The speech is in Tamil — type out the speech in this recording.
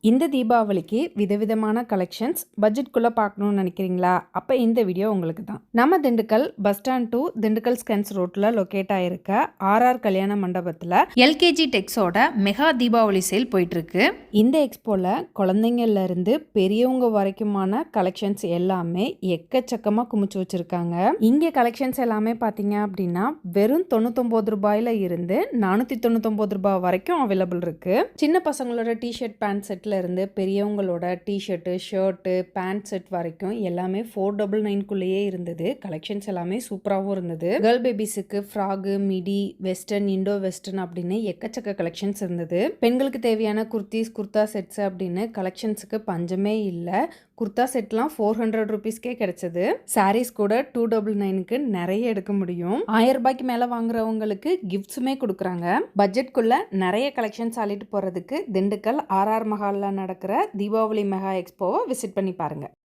இந்த தீபாவளிக்கு விதவிதமான கலெக்ஷன்ஸ் பட்ஜெட்குள்ளே பார்க்கணும்னு நினைக்கிறீங்களா? அப்போ இந்த வீடியோ உங்களுக்கு தான். நம்ம Dindigul bus stand to Dindigul ஸ்கென்ஸ் ரோட்டில் லொக்கேட் ஆகிருக்க ஆர்ஆர் கல்யாண மண்டபத்தில் எல்கேஜி டெக்ஸோட மெகா தீபாவளி சேல் போயிட்டுருக்கு. இந்த எக்ஸ்போவில் குழந்தைங்கள்லேருந்து பெரியவங்க வரைக்குமான கலெக்ஷன்ஸ் எல்லாமே எக்கச்சக்கமாக குமிச்சு வச்சுருக்காங்க. இங்கே கலெக்ஷன்ஸ் எல்லாமே பார்த்தீங்க அப்படின்னா வெறும் 99 ரூபாயில இருந்து 499 ரூபாய் வரைக்கும் அவைலபிள் இருக்குது. சின்ன பசங்களோட டிஷர்ட் பேண்ட் செட் இருந்து பெரியவங்களோட டிஷர்ட்டு ஷர்ட்டு பேண்ட் செட் வரைக்கும் எல்லாமே 499 இருந்தது. கலெக்ஷன்ஸ் எல்லாமே சூப்பராகவும் இருந்தது. கேர்ள் பேபிஸுக்கு frock midi western Indo western அப்படின்னு எக்கச்சக்க கலெக்ஷன்ஸ் இருந்தது. பெண்களுக்கு தேவையான குர்த்திஸ் குர்தா செட்ஸ் அப்படின்னு கலெக்ஷன்ஸுக்கு பஞ்சமே இல்லை. குர்தா செட்லாம் 400 ருபீஸ்க்கே கிடைச்சது. சாரீஸ் கூட 299க்கு நிறைய எடுக்க முடியும். 1000 ரூபாய்க்கு மேலே வாங்குறவங்களுக்கு கிஃப்ட்ஸுமே கொடுக்குறாங்க. பட்ஜெட்குள்ள நிறைய கலெக்ஷன்ஸ் அள்ளிட்டு போகிறதுக்கு திண்டுக்கல் ஆர்ஆர் மஹாலில் நடக்கிற தீபாவளி மெகா எக்ஸ்போவை விசிட் பண்ணி பாருங்கள்.